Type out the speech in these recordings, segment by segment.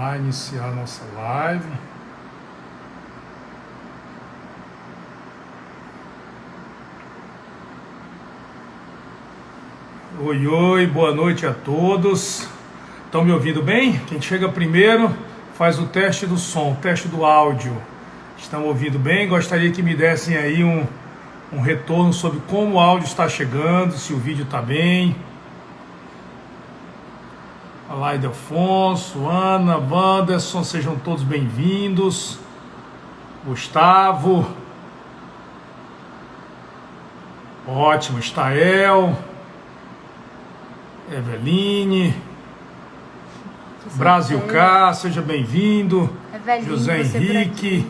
lá, iniciar a nossa live. Oi, oi, boa noite a todos. Estão me ouvindo bem? Quem chega primeiro faz o teste do som, o teste do áudio. Estão ouvindo bem? Gostaria que me dessem aí um retorno sobre como o áudio está chegando, se o vídeo está bem. Alaide Afonso, Ana, Wanderson, sejam todos bem-vindos. Gustavo. Ótimo, Estael. Eveline. Brasil K, seja bem-vindo. José Henrique.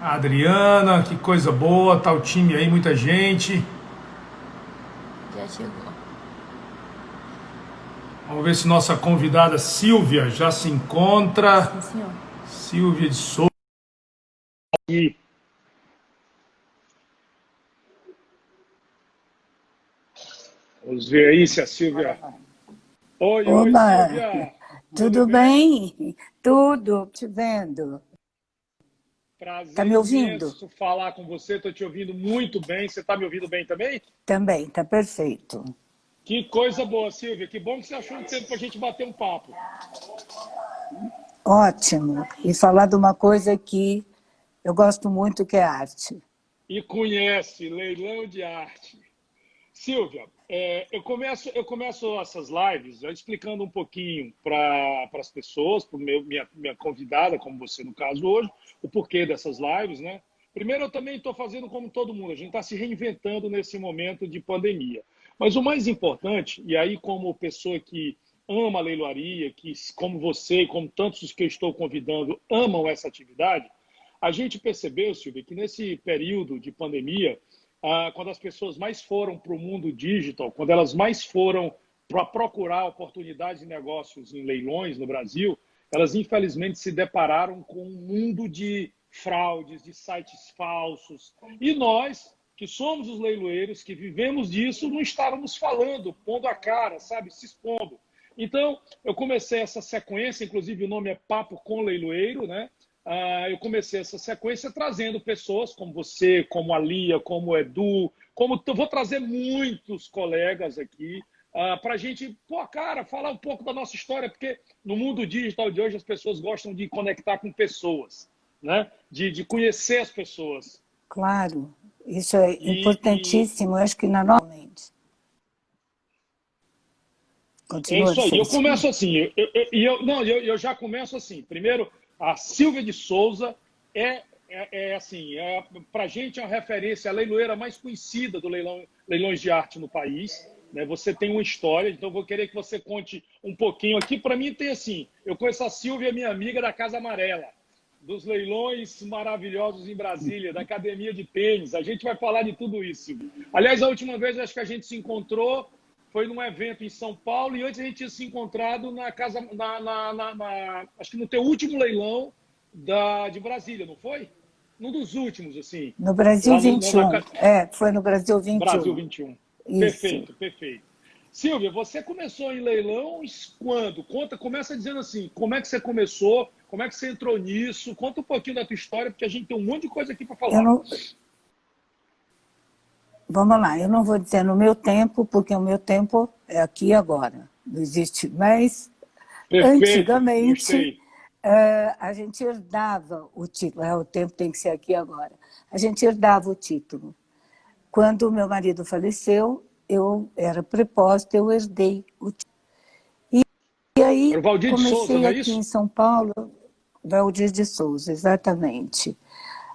Adriana, que coisa boa, tá o time aí, muita gente. Já chegou. Vamos ver se nossa convidada Silvia já se encontra. Sim, senhor. Silvia de Souza. Aqui. Vamos ver aí se a Silvia... Oi, oi, Oba, Silvia. tudo bem? Tudo, te vendo. Prazer Tá me ouvindo? imenso falar com você, estou te ouvindo muito bem. Você está me ouvindo bem também? Também, tá perfeito. Que coisa boa, Silvia. Que bom que você achou um tempo para a gente bater um papo. Ótimo. E falar de uma coisa que eu gosto muito, que é arte. E conhece, leilão de arte. Silvia, eu começo essas lives já explicando um pouquinho para as pessoas, para minha convidada, como você no caso hoje, o porquê dessas lives, né? Primeiro, eu também estou fazendo como todo mundo, a gente está se reinventando nesse momento de pandemia. Mas o mais importante, e aí como pessoa que ama a leiloaria, que como você e como tantos os que eu estou convidando amam essa atividade, a gente percebeu, Silvia, que nesse período de pandemia, quando as pessoas mais foram para o mundo digital, quando elas mais foram para procurar oportunidades de negócios em leilões no Brasil, elas infelizmente se depararam com um mundo de fraudes, de sites falsos. E nós, que somos os leiloeiros, que vivemos disso, não estávamos falando, pondo a cara, sabe, se expondo. Então, eu comecei essa sequência, inclusive o nome é Papo com Leiloeiro, né? Eu comecei essa sequência trazendo pessoas como você, como a Lia, como o Edu, vou trazer muitos colegas aqui para a gente, falar um pouco da nossa história, porque no mundo digital de hoje as pessoas gostam de conectar com pessoas, né? De conhecer as pessoas. Claro, isso é importantíssimo, eu acho que na nossa mente. É isso aí, eu começo assim, eu já começo assim. Primeiro, a Silvia de Souza para a gente é uma referência, a leiloeira mais conhecida do leilões de arte no país. Né? Você tem uma história, então vou querer que você conte um pouquinho aqui. Para mim tem assim, eu conheço a Silvia, minha amiga da Casa Amarela, dos leilões maravilhosos em Brasília, da academia de tênis. A gente vai falar de tudo isso, Silvia. Aliás, a última vez acho que a gente se encontrou foi num evento em São Paulo e antes a gente tinha se encontrado na casa, acho que no teu último leilão de Brasília, não foi? Num dos últimos, assim. No Brasil 21. Foi no Brasil 21. Brasil 21. Isso. Perfeito, perfeito. Silvia, você começou em leilões quando? Começa dizendo assim, como é que você começou, como é que você entrou nisso, conta um pouquinho da tua história, porque a gente tem um monte de coisa aqui para falar. Vamos lá, eu não vou dizer no meu tempo, porque o meu tempo é aqui e agora. Não existe mais. Perfeito, antigamente, a gente herdava o título. O tempo tem que ser aqui e agora. A gente herdava o título. Quando meu marido faleceu, eu era prepósito, eu herdei o título. E aí, Valdir de Souza, não é aqui isso? em São Paulo, Valdir de Souza, exatamente.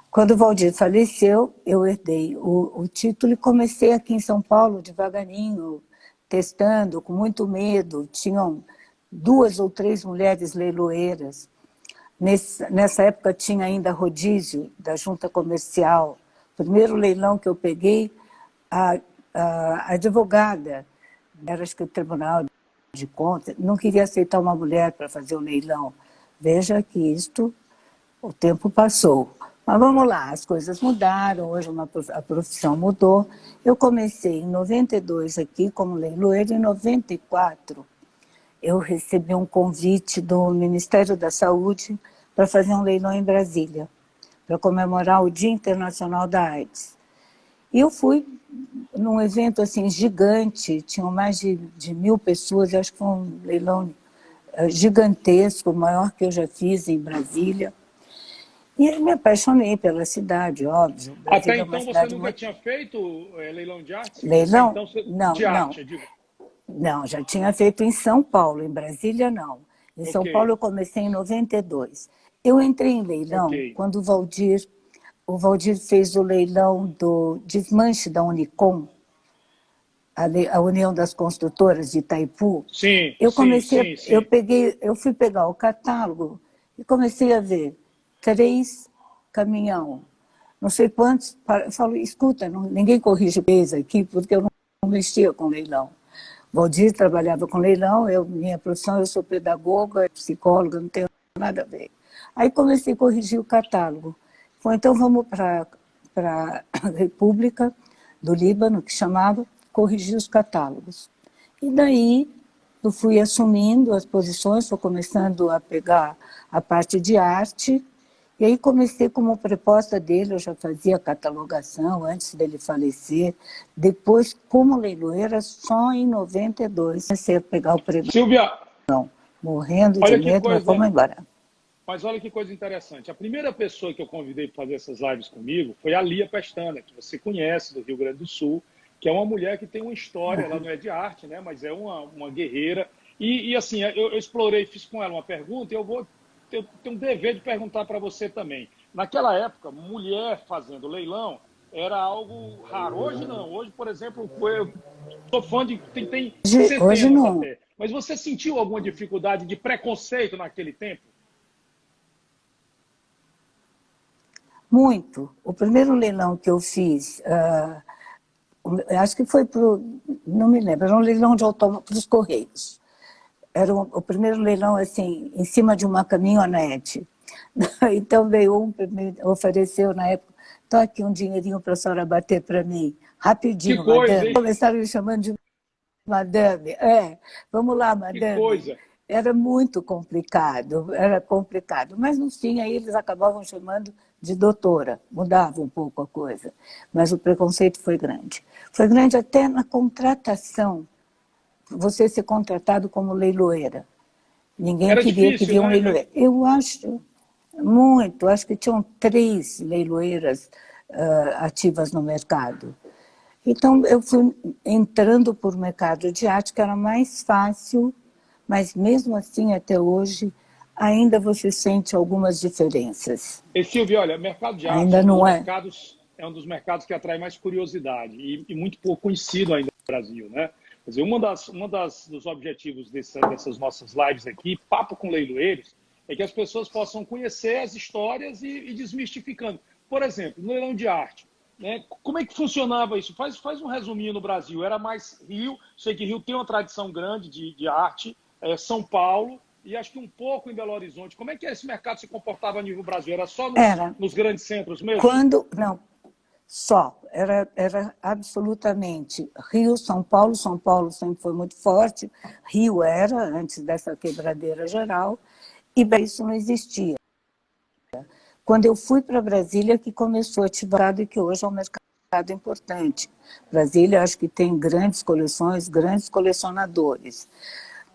Quando o Valdir faleceu, eu herdei o título e comecei aqui em São Paulo, devagarinho, testando, com muito medo. Tinham 2 ou 3 mulheres leiloeiras. Nessa época tinha ainda rodízio da junta comercial. O primeiro leilão que eu peguei, a advogada, era acho que o Tribunal de Contas, não queria aceitar uma mulher para fazer o leilão. Veja que o tempo passou. Mas vamos lá, as coisas mudaram, hoje a profissão mudou. Eu comecei em 92 aqui como leiloeiro, em 94 eu recebi um convite do Ministério da Saúde para fazer um leilão em Brasília, para comemorar o Dia Internacional da AIDS. E eu fui num evento assim gigante, tinham mais de 1.000 pessoas, acho que foi um leilão gigantesco, o maior que eu já fiz em Brasília. E aí me apaixonei pela cidade, óbvio. Até Brasília é uma então você cidade nunca muito... tinha feito leilão de arte? Leilão? De Não. arte, eu digo. Não, já tinha feito em São Paulo, em Brasília não. Em São Ok, Paulo eu comecei em 92. Eu entrei em leilão ok. quando o Valdir fez o leilão do desmanche da Unicom, a União das Construtoras de Itaipu. Sim, Eu sim, comecei, sim, sim. eu fui pegar o catálogo e comecei a ver 3 caminhão, não sei quantos. Eu falo, escuta, ninguém corrige peso aqui, porque eu não mexia com leilão. Valdir trabalhava com leilão, minha profissão, eu sou pedagoga, psicóloga, não tenho nada a ver. Aí comecei a corrigir o catálogo. Foi, então vamos para a República do Líbano, que chamava, corrigir os catálogos. E daí eu fui assumindo as posições, fui começando a pegar a parte de arte, e aí comecei como proposta dele, eu já fazia catalogação antes dele falecer. Depois, como leiloeira, só em 92, comecei a pegar o pregão, Silvia, morrendo de olha que medo, mas coisa, fomos embora. mas olha que coisa interessante. A primeira pessoa que eu convidei para fazer essas lives comigo foi a Lia Pestana, que você conhece, do Rio Grande do Sul, que é uma mulher que tem uma história, ela não é de arte, né, mas é uma guerreira. E assim, eu explorei, fiz com ela uma pergunta, e eu tenho um dever de perguntar para você também. Naquela época, mulher fazendo leilão era algo raro. Hoje não. Hoje, por exemplo, eu sou fã de... Tem Hoje centenas não, até. Mas você sentiu alguma dificuldade de preconceito naquele tempo? muito. O primeiro leilão que eu fiz, acho que foi para não me lembro, era um leilão de automóvel para os Correios. Era o primeiro leilão, assim, em cima de uma caminhonete. Então veio um, me ofereceu na época, estou aqui um dinheirinho para a senhora bater para mim, Que rapidinho, coisa, madame. hein? Começaram me chamando de madame. Vamos lá, Que madame. coisa. Era muito complicado, era complicado. Mas no fim, aí eles acabavam chamando de doutora, mudava um pouco a coisa. Mas o preconceito foi grande. Foi grande até na contratação, você ser contratado como leiloeira. Ninguém Era difícil, queria um né? leiloeiro. Eu acho muito, acho que tinham 3 leiloeiras ativas no mercado. Então, eu fui entrando por mercado de arte, que era mais fácil, mas mesmo assim, até hoje, ainda você sente algumas diferenças. E Silvia, olha, mercado de arte Ainda não é. é um dos mercados que atrai mais curiosidade e muito pouco conhecido ainda no Brasil, né? Quer dizer, dos objetivos dessas nossas lives aqui, Papo com Leiloeiros, é que as pessoas possam conhecer as histórias e desmistificando. Por exemplo, no leilão de arte, né? Como é que funcionava isso? Faz um resuminho no Brasil. Era mais Rio, sei que Rio tem uma tradição grande de arte, São Paulo, e acho que um pouco em Belo Horizonte. Como é que esse mercado se comportava a nível Brasil? Era só Era. nos grandes centros mesmo? Não, só. Era absolutamente Rio, São Paulo sempre foi muito forte. Rio era, antes dessa quebradeira geral, e isso não existia. Quando eu fui para Brasília, que começou a ativar e que hoje é um mercado importante. Brasília, acho que tem grandes coleções, grandes colecionadores.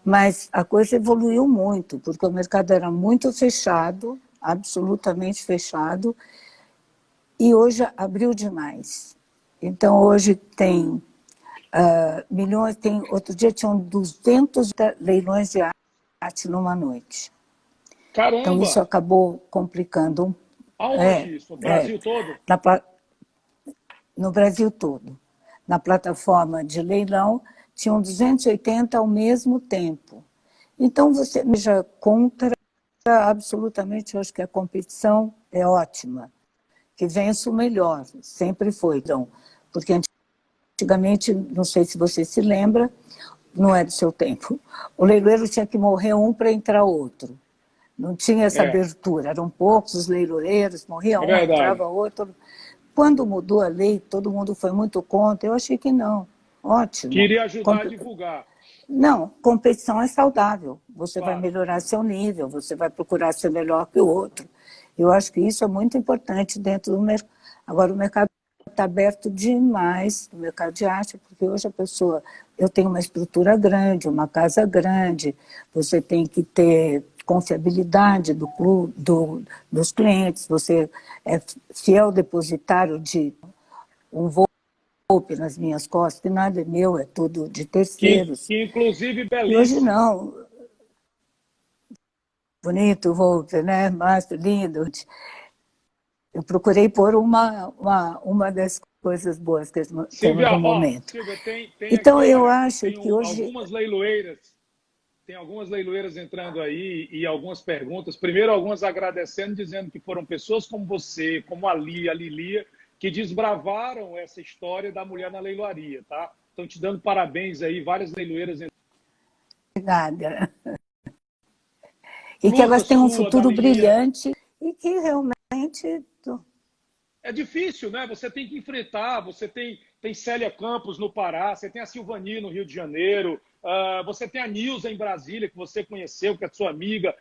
Mas a coisa evoluiu muito, porque o mercado era muito fechado, absolutamente fechado, e hoje abriu demais. Então, hoje tem milhões, outro dia tinham 200 leilões de arte numa noite. Então, isso Caramba! acabou complicando um Aonde isso? No Brasil todo? no Brasil todo. Na plataforma de leilão, tinham 280 ao mesmo tempo. Então, você já contra absolutamente, eu acho que a competição é ótima, que vença o melhor, sempre foi. Então, porque antigamente, não sei se você se lembra, não é do seu tempo, o leiloeiro tinha que morrer um para entrar outro. Não tinha essa É, abertura, eram poucos os leiloeiros, morria é um, verdade. entrava outro. Quando mudou a lei, todo mundo foi muito contra, eu achei que não, ótimo. Queria ajudar a divulgar. Não, competição é saudável. Você vai Claro. melhorar seu nível, você vai procurar ser melhor que o outro. Eu acho que isso é muito importante dentro do mercado. Agora, o mercado está aberto demais, o mercado de arte, porque hoje a pessoa... Eu tenho uma estrutura grande, uma casa grande, você tem que ter confiabilidade do clube, dos clientes, você é fiel depositário de um golpe nas minhas costas, que nada é meu, é tudo de terceiros. Que inclusive E hoje belíssimo. não, bonito, Volpe, né? Mastro, lindo. Eu procurei pôr uma das coisas boas que temos Silvia, no ó, momento. Silvia, tem Então, aqui, eu olha, acho que hoje... tem algumas leiloeiras entrando aí e algumas perguntas. Primeiro, algumas agradecendo, dizendo que foram pessoas como você, como a Lia, a Lilia, que desbravaram essa história da mulher na leiloaria, tá? Estão te dando parabéns aí, várias leiloeiras. Obrigada. E que Luta elas tenham um sua, da futuro Lilia. brilhante e que realmente... É difícil, né? Você tem que enfrentar. Tem Célia Campos no Pará, você tem a Silvani no Rio de Janeiro, você tem a Nilza em Brasília, que você conheceu, que é sua amiga.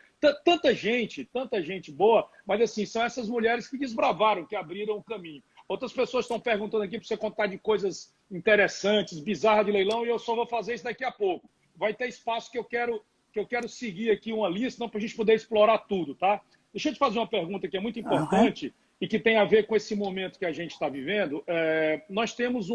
Tanta gente boa, mas assim, são essas mulheres que desbravaram, que abriram o caminho. Outras pessoas estão perguntando aqui para você contar de coisas interessantes, bizarras de leilão, e eu só vou fazer isso daqui a pouco. Vai ter espaço que eu quero seguir aqui uma lista, para a gente poder explorar tudo, tá? Deixa eu te fazer uma pergunta que é muito Uhum. importante e que tem a ver com esse momento que a gente está vivendo. Nós temos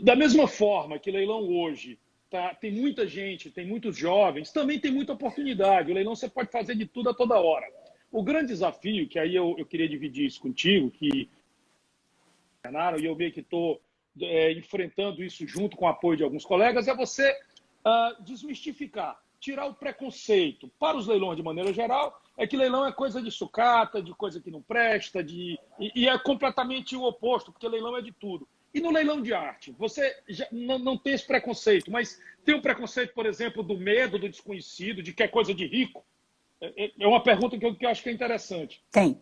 da mesma forma que leilão hoje, tá, tem muita gente, tem muitos jovens, também tem muita oportunidade. O leilão você pode fazer de tudo a toda hora. O grande desafio, que aí eu queria dividir isso contigo, que e eu meio que estou enfrentando isso junto com o apoio de alguns colegas, é você desmistificar, tirar o preconceito. Para os leilões, de maneira geral, é que leilão é coisa de sucata, de coisa que não presta, e é completamente o oposto, porque leilão é de tudo. E no leilão de arte, você já não tem esse preconceito, mas tem um preconceito, por exemplo, do medo, do desconhecido, de que é coisa de rico? É uma pergunta que eu acho que é interessante. Tem.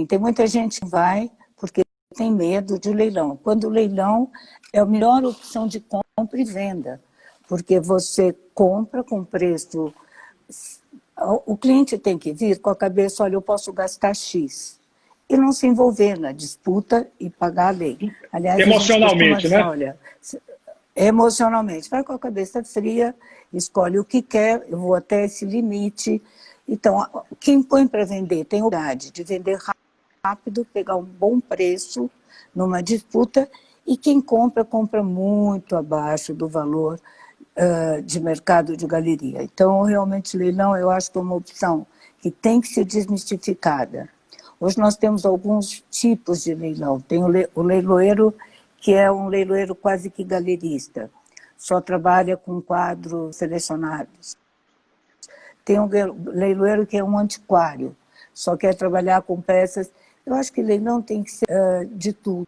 Tem muita gente que vai porque tem medo de leilão. Quando o leilão é a melhor opção de compra e venda, porque você compra com preço... O cliente tem que vir com a cabeça, olha, eu posso gastar X, e não se envolver na disputa e pagar a lei. Aliás, a gente costuma Emocionalmente, dizer, né? olha, emocionalmente, vai com a cabeça fria, escolhe o que quer, eu vou até esse limite. Então, quem põe para vender tem oportunidade de vender rápido, pegar um bom preço numa disputa, e quem compra, compra muito abaixo do valor de mercado de galeria. Então, realmente, leilão, eu acho que é uma opção que tem que ser desmistificada. Hoje nós temos alguns tipos de leilão. Tem o leiloeiro, que é um leiloeiro quase que galerista, só trabalha com quadros selecionados. Tem um leiloeiro que é um antiquário, só quer trabalhar com peças. Eu acho que leilão tem que ser de tudo.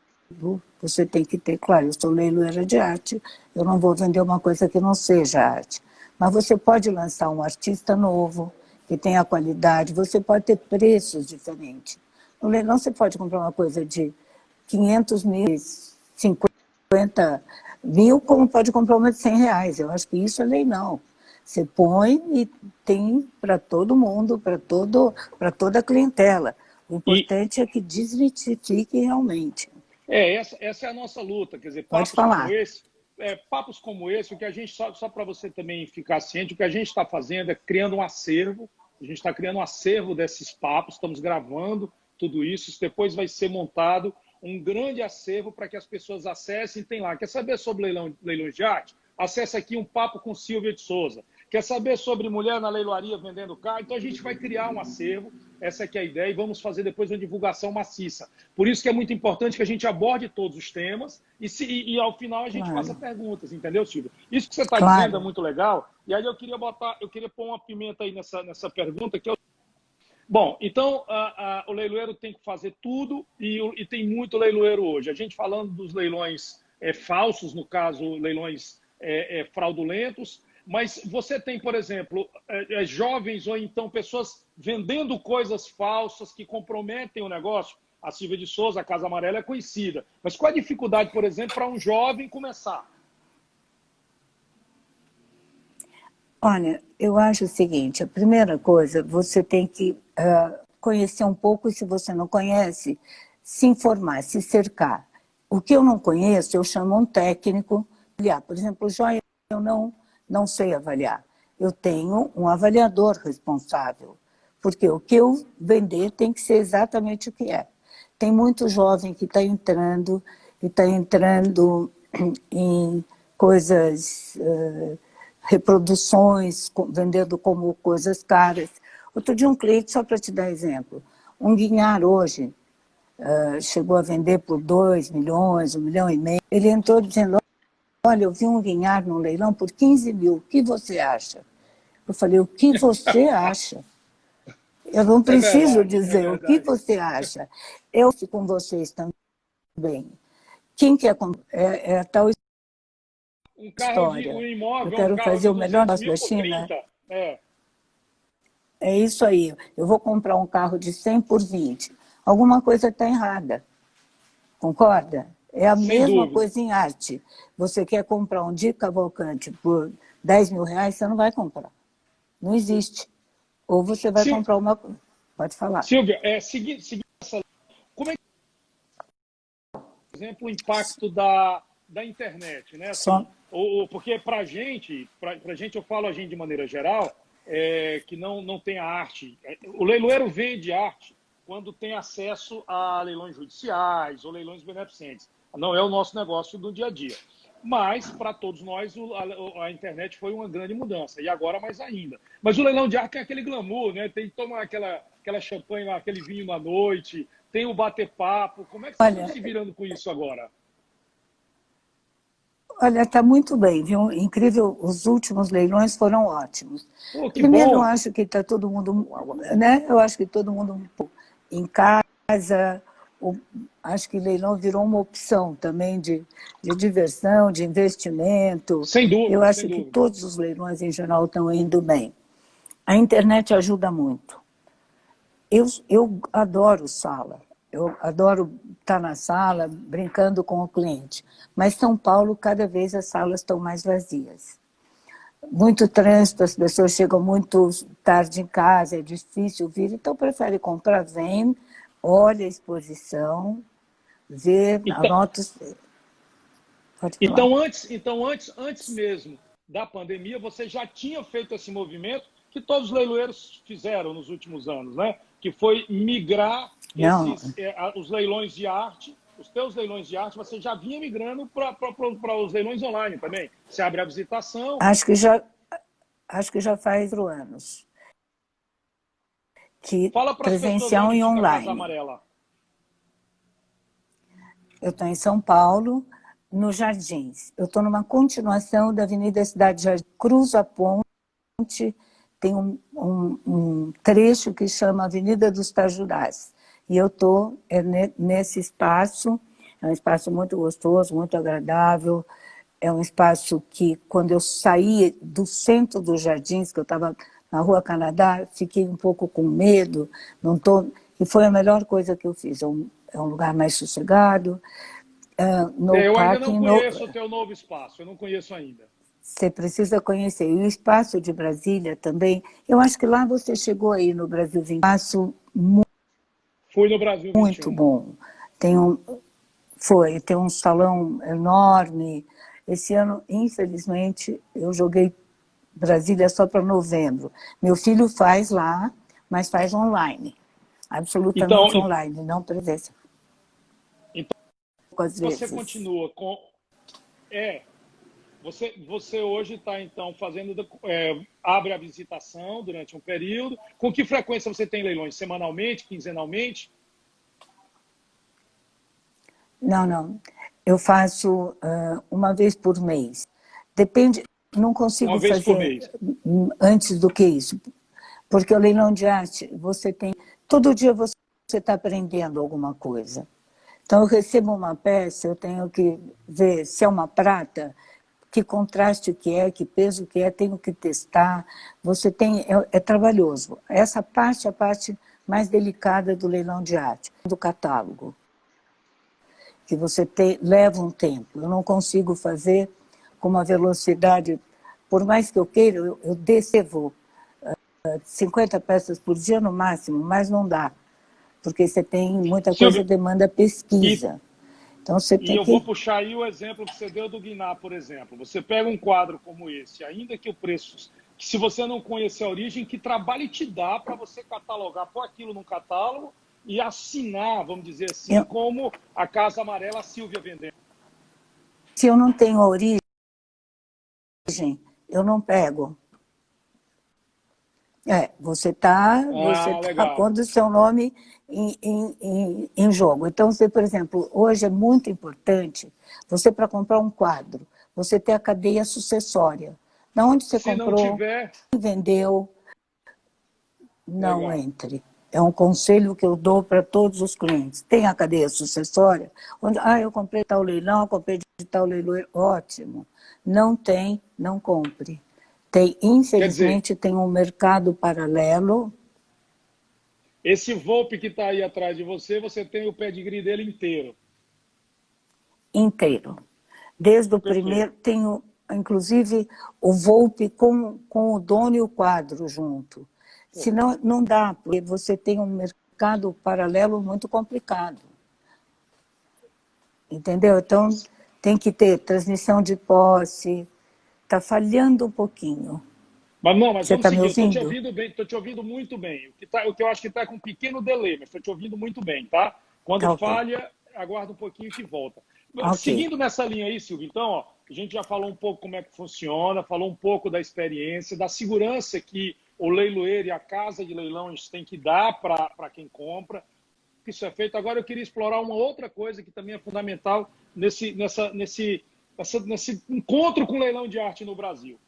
Você tem que ter, claro, eu sou leiloeira de arte, eu não vou vender uma coisa que não seja arte. Mas você pode lançar um artista novo, que tenha qualidade, você pode ter preços diferentes. No leilão você pode comprar uma coisa de 500 mil, 50 mil, como pode comprar uma de 100 reais. Eu acho que isso é leilão. Você põe e tem para todo mundo, para toda a clientela. O E importante é que desmitifique realmente. essa é a nossa luta, quer dizer, Pode falar. papos como esse, o que a gente, só para você também ficar ciente, o que a gente está fazendo é criando um acervo, a gente está criando um acervo desses papos, estamos gravando tudo isso depois vai ser montado um grande acervo para que as pessoas acessem, tem lá, quer saber sobre leilões de arte? Acesse aqui um papo com Silvia de Souza. Quer saber sobre mulher na leiloaria vendendo carro? Então a gente vai criar um acervo, essa que é a ideia, e vamos fazer depois uma divulgação maciça. Por isso que é muito importante que a gente aborde todos os temas e ao final a gente faça perguntas, entendeu, Silvia? Isso que você está dizendo é Claro. muito legal. E aí eu queria pôr uma pimenta aí nessa pergunta, que é bom, então o leiloeiro tem que fazer tudo e tem muito leiloeiro hoje. A gente falando dos leilões falsos, no caso, leilões fraudulentos, mas você tem, por exemplo, jovens ou então pessoas vendendo coisas falsas que comprometem o negócio. A Silvia de Souza, a Casa Amarela, é conhecida. Mas qual a dificuldade, por exemplo, para um jovem começar? Olha, eu acho o seguinte, a primeira coisa, você tem que conhecer um pouco e se você não conhece, se informar, se cercar. O que eu não conheço, eu chamo um técnico. Por exemplo, joia eu não sei avaliar. Eu tenho um avaliador responsável, porque o que eu vender tem que ser exatamente o que é. Tem muito jovem que está entrando, e está entrando em coisas, reproduções, vendendo como coisas caras. Outro dia um cliente, só para te dar exemplo, um guinhar hoje, chegou a vender por 2 milhões, 1,5 milhão. Ele entrou dizendo, olha, eu vi um guinhar no leilão por 15 mil, o que você acha? Eu falei, o que você acha? Eu não preciso dizer o que você acha. Eu fico com vocês também. Quem quer comprar? É tal Um carro história. um Eu imóvel, um quero carro fazer de o melhor 200 negócio mil da por China. 30. É. É isso aí. Eu vou comprar um carro de 100 por 20. Alguma coisa está errada. Concorda? É a Sem mesma dúvida. coisa em arte. Você quer comprar um Di Cavalcante por 10 mil reais, você não vai comprar. Não existe. Ou você vai comprar uma... Pode falar. Silvia, seguindo essa... Como é que, por exemplo, o impacto da internet, né? Assim, porque para a gente, eu falo a gente de maneira geral, que não tem a arte. O leiloeiro vende arte quando tem acesso a leilões judiciais ou leilões beneficentes. Não é o nosso negócio do dia a dia. Mas, para todos nós, a internet foi uma grande mudança. E agora mais ainda. Mas o leilão de arte tem aquele glamour, né? Tem que tomar aquela champanhe, aquele vinho na noite, tem o bater-papo. Como é que vocês estão se virando com isso agora? Olha, está muito bem, viu? Incrível, os últimos leilões foram ótimos. Primeiro, eu acho que está todo mundo, né? Eu acho que todo mundo em casa, acho que leilão virou uma opção também de diversão, de investimento. Sem dúvida. Eu acho que todos os leilões, em geral, estão indo bem. A internet ajuda muito. Eu adoro sala. Eu adoro estar na sala, brincando com o cliente. Mas São Paulo, cada vez as salas estão mais vazias. Muito trânsito, as pessoas chegam muito tarde em casa, é difícil vir, então prefere comprar, vem, olha a exposição, vê, anota... Então, antes mesmo da pandemia, você já tinha feito esse movimento que todos os leiloeiros fizeram nos últimos anos, né? Que foi migrar os leilões de arte, os teus leilões de arte, você já vinha migrando para os leilões online também. Você abre a visitação. Acho que já faz 4 anos. Que fala para as presencial pessoas onde e fica a Casa online. Amarela. Eu estou em São Paulo, nos Jardins. Eu estou numa continuação da Avenida Cidade Jardim. Cruzo a ponte, tem um trecho que chama Avenida dos Tajurás. E eu estou nesse espaço, é um espaço muito gostoso, muito agradável. É um espaço que, quando eu saí do centro dos Jardins, que eu estava na Rua Canadá, fiquei um pouco com medo, e foi a melhor coisa que eu fiz. É um lugar mais sossegado. Eu ainda não conheço o teu novo espaço, eu não conheço ainda. Você precisa conhecer. E o espaço de Brasília também, eu acho que lá você chegou aí no Brasil 20. Espaço Fui no Brasil 21. Muito bom. Tem um salão enorme. Esse ano, infelizmente, eu joguei Brasília só para novembro. Meu filho faz lá, mas faz online. Absolutamente online, não presença. Então, você continua com... Você hoje está, então, abre a visitação durante um período. Com que frequência você tem leilões? Semanalmente, quinzenalmente? Não. Eu faço uma vez por mês. Depende, não consigo fazer antes do que isso. Porque o leilão de arte, todo dia você está aprendendo alguma coisa. Então, eu recebo uma peça, eu tenho que ver se é uma prata, que contraste que é, que peso que é, tenho que testar. É trabalhoso. Essa parte é a parte mais delicada do leilão de arte, do catálogo. Que leva um tempo. Eu não consigo fazer com uma velocidade por mais que eu queira, eu devo 50 peças por dia no máximo, mas não dá, porque você tem muita coisa Silvia, que demanda pesquisa. Então você e tem eu vou que... puxar aí o exemplo que você deu do Guiná, por exemplo. Você pega um quadro como esse, ainda que o preço, que se você não conhecer a origem, que trabalho te dá para você catalogar, pôr aquilo no catálogo e assinar, vamos dizer assim, como a Casa Amarela Silvia vendendo. Se eu não tenho a origem, eu não pego. Você tá Legal. pondo o seu nome em jogo. Então, você, por exemplo, hoje é muito importante, você para comprar um quadro, você ter a cadeia sucessória. Da onde você Se não comprou, tiver... vendeu, não Legal. entre. É um conselho que eu dou para todos os clientes. Tem a cadeia sucessória, onde, eu comprei tal leilão, eu comprei de tal leilão, ótimo. Não tem, não compre. Tem, Quer dizer, infelizmente, tem um mercado paralelo. esse Volpe que está aí atrás de você, você tem o pedigree dele inteiro. Inteiro. Desde o Perfeito. primeiro, tenho, inclusive, o Volpe com o dono e o quadro junto. Senão, não dá, porque você tem um mercado paralelo muito complicado. Entendeu? Então, tem que ter transmissão de posse. Está falhando um pouquinho. Mas não, mas Você vamos está me seguir. Eu estou te ouvindo? ouvindo bem, estou te ouvindo muito bem. O que eu acho que está com um pequeno delay, mas estou te ouvindo muito bem, tá? Quando Tá ok. falha, aguarda um pouquinho que volta. Ok. Seguindo nessa linha aí, Silvio, então, ó, a gente já falou um pouco como é que funciona, falou um pouco da experiência, da segurança que o leiloeiro e a casa de leilões têm que dar para quem compra. Isso é feito. Agora eu queria explorar uma outra coisa que também é fundamental nesse encontro com o leilão de arte no Brasil.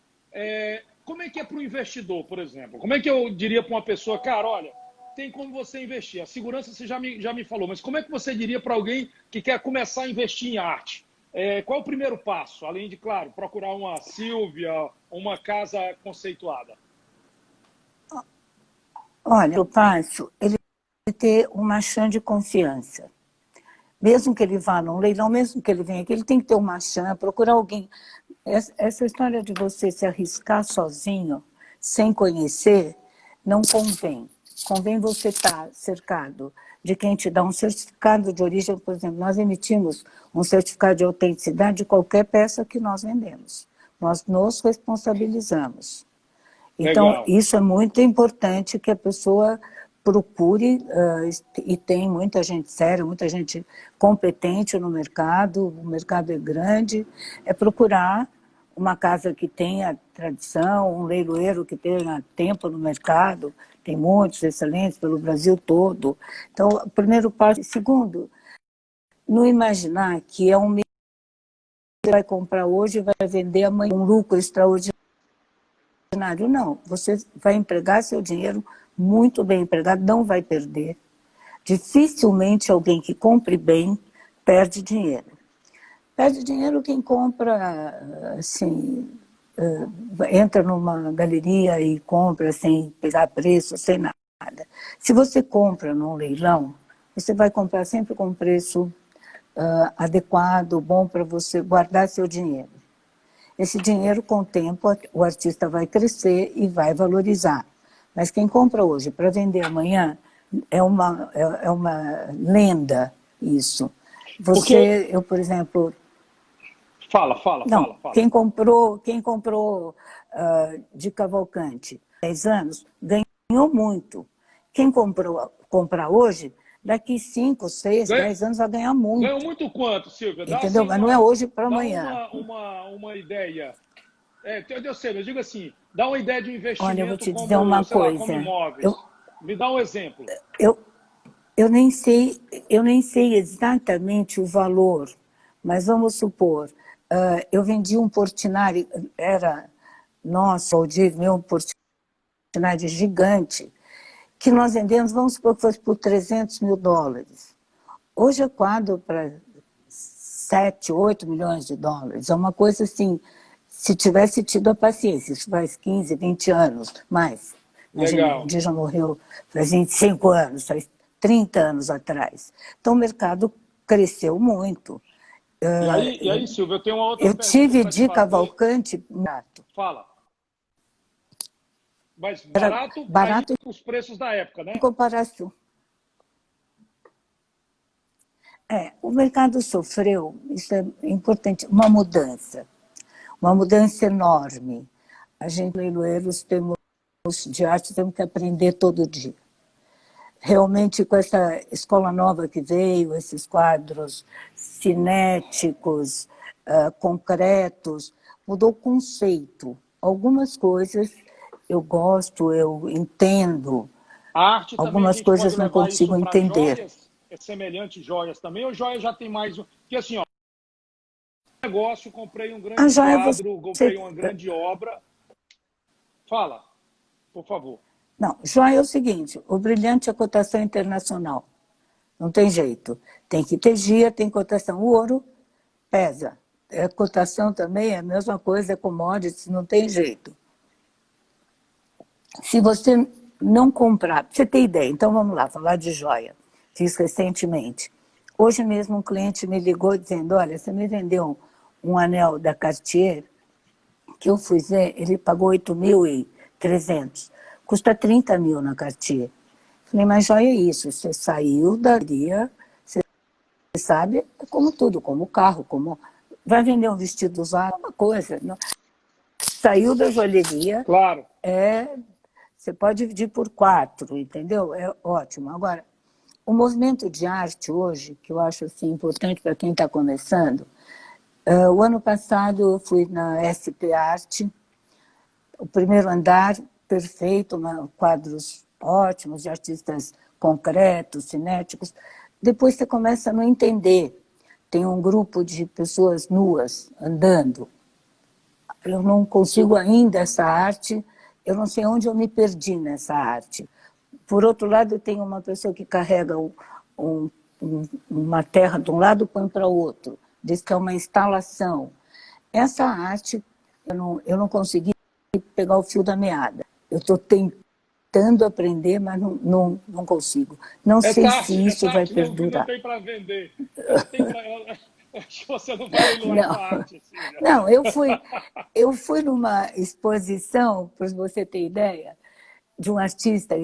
Como é que é para o investidor, por exemplo? Como é que eu diria para uma pessoa, cara, olha, tem como você investir. A segurança você já me falou, mas como é que você diria para alguém que quer começar a investir em arte? Qual é o primeiro passo? Além de, claro, procurar uma Silvia, uma casa conceituada. Olha, o passo, ele ter uma chance de confiança. Mesmo que ele vá num leilão, mesmo que ele venha aqui, ele tem que ter uma chance, procurar alguém. Essa história de você se arriscar sozinho, sem conhecer, não convém. Convém você estar cercado de quem te dá um certificado de origem. Por exemplo, nós emitimos um certificado de autenticidade de qualquer peça que nós vendemos. Nós nos responsabilizamos. Então, Legal. isso é muito importante que a pessoa procure, e tem muita gente séria, muita gente competente no mercado, o mercado é grande, é procurar uma casa que tenha tradição, um leiloeiro que tenha tempo no mercado, tem muitos excelentes pelo Brasil todo. Então, o primeiro passo. Segundo, não imaginar que é um meio que você vai comprar hoje e vai vender amanhã um lucro extraordinário. Não, você vai empregar seu dinheiro muito bem empregado, não vai perder. Dificilmente alguém que compre bem perde dinheiro. Perde dinheiro quem compra, assim, entra numa galeria e compra sem pegar preço, sem nada. Se você compra num leilão, você vai comprar sempre com preço adequado, bom para você guardar seu dinheiro. Esse dinheiro, com o tempo, o artista vai crescer e vai valorizar. Mas quem compra hoje para vender amanhã é uma lenda isso. Porque... Eu, por exemplo... Não, Fala. quem comprou de Cavalcante 10 anos, ganhou muito. Quem comprar hoje, daqui 5, 6, 10 anos vai ganhar Ganhou muito. muito quanto, Silvia? Dá Entendeu? assim Mas não é hoje para dá amanhã. uma ideia. Eu sei, eu digo assim, dá uma ideia de um Olha, eu vou investimento te dizer como, uma sei lá, como coisa. imóveis. Me dá um exemplo. Eu nem sei exatamente o valor, mas vamos supor, eu vendi um Portinari, era nosso, Valdir, meu, um Portinari gigante, que nós vendemos, vamos supor que fosse por $300 mil. Hoje é quadro para 7, 8 milhões de dólares. É uma coisa assim, se tivesse tido a paciência, isso faz 15, 20 anos, mais. Imagina, um Legal. dia já morreu faz 25 anos, faz 30 anos atrás. Então o mercado cresceu muito. E aí, Silvia, eu tenho uma outra Eu pergunta tive para te de fazer. Cavalcante, Fala. Mas Era barato, barato aí os preços da época, em né? comparação. O mercado sofreu, isso é importante, uma mudança enorme. A gente, leiloeiros, temos de arte, temos que aprender todo dia. Realmente, com essa escola nova que veio, esses quadros cinéticos, concretos, mudou o conceito. Algumas coisas eu gosto, eu entendo, A arte também a algumas gente pode coisas não levar isso consigo para entender. joias, é semelhante joias também, ou joia já tem mais um. Porque assim, ó, negócio, comprei um A grande joia quadro, comprei você... uma grande obra. Fala, por favor. Não, joia é o seguinte, o brilhante é cotação internacional. Não tem jeito. Tem que ter GIA, tem cotação. O ouro pesa. Cotação também é a mesma coisa, é commodities, não tem jeito. Se você não comprar, pra você ter ideia, então vamos lá, falar de joia. Fiz recentemente. Hoje mesmo um cliente me ligou dizendo, olha, você me vendeu um anel da Cartier, que eu fui ver, ele pagou 8.300. Custa 30 mil na Cartier. Falei, mas joia é isso, você saiu da guia, você sabe, é como tudo, como carro, como... Vai vender um vestido usado, é uma coisa. Não? Saiu da joalheria, Claro. você pode dividir por 4, entendeu? É ótimo. Agora, o movimento de arte hoje, que eu acho assim, importante para quem está começando, o ano passado eu fui na SP Arte, o primeiro andar, perfeito, quadros ótimos, de artistas concretos, cinéticos. Depois você começa a não entender. Tem um grupo de pessoas nuas andando. Eu não consigo ainda essa arte, eu não sei onde eu me perdi nessa arte. Por outro lado, eu tenho uma pessoa que carrega uma terra de um lado e põe para o outro. Diz que é uma instalação. Essa arte, eu não consegui pegar o fio da meada. Eu estou tentando aprender, mas não consigo. Não sei se É isso vai tarde, não perdurar. tem para vender. Não tem para. Acho que você não vai leiloar Não, sua arte, Silvia. não, eu fui numa exposição, para você ter ideia, de um artista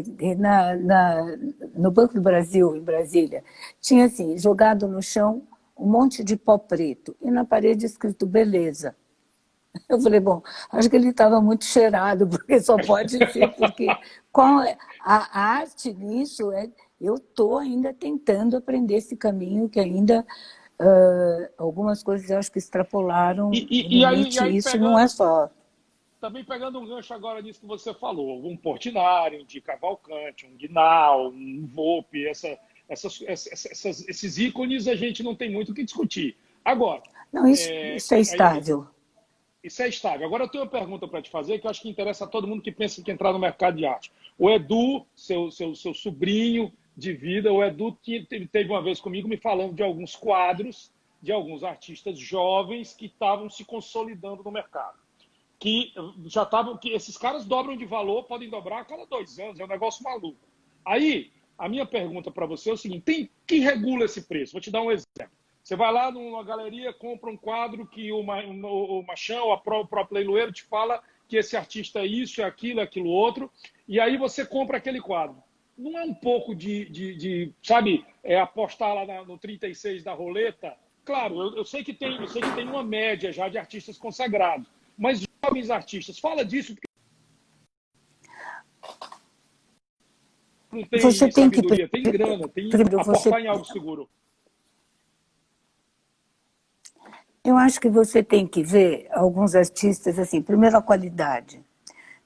no Banco do Brasil, em Brasília. Tinha assim, jogado no chão um monte de pó preto e na parede escrito beleza. Eu falei, bom, acho que ele estava muito cheirado, porque só pode ser, porque qual é a arte nisso? Eu estou ainda tentando aprender esse caminho, que ainda algumas coisas eu acho que extrapolaram o E limite, aí e isso não é pegando, só. também pegando um gancho agora nisso que você falou, um Portinari, um Di Cavalcanti, um Guinal, um Volpe, esses ícones a gente não tem muito o que discutir. Agora, Não, isso é estável. isso é estável. Agora eu tenho uma pergunta para te fazer que eu acho que interessa a todo mundo que pensa que entrar no mercado de arte. O Edu, seu sobrinho de vida, o Edu teve uma vez comigo me falando de alguns quadros de alguns artistas jovens que estavam se consolidando no mercado. Que já estavam, que esses caras dobram de valor, podem dobrar a cada 2 anos, é um negócio maluco. Aí, a minha pergunta para você é o seguinte: quem regula esse preço? Vou te dar um exemplo. Você vai lá numa galeria, compra um quadro que o Machão, o próprio leiloeiro te fala que esse artista é isso, é aquilo outro, e aí você compra aquele quadro. Não é um pouco sabe, apostar lá no 36 da roleta? Claro, eu sei que tem uma média já de artistas consagrados, mas jovens artistas, fala disso, porque não Você tem tem que, sabedoria, tem grana, tem primeiro, apostar em algo seguro. eu acho que você tem que ver alguns artistas, assim, primeiro a qualidade.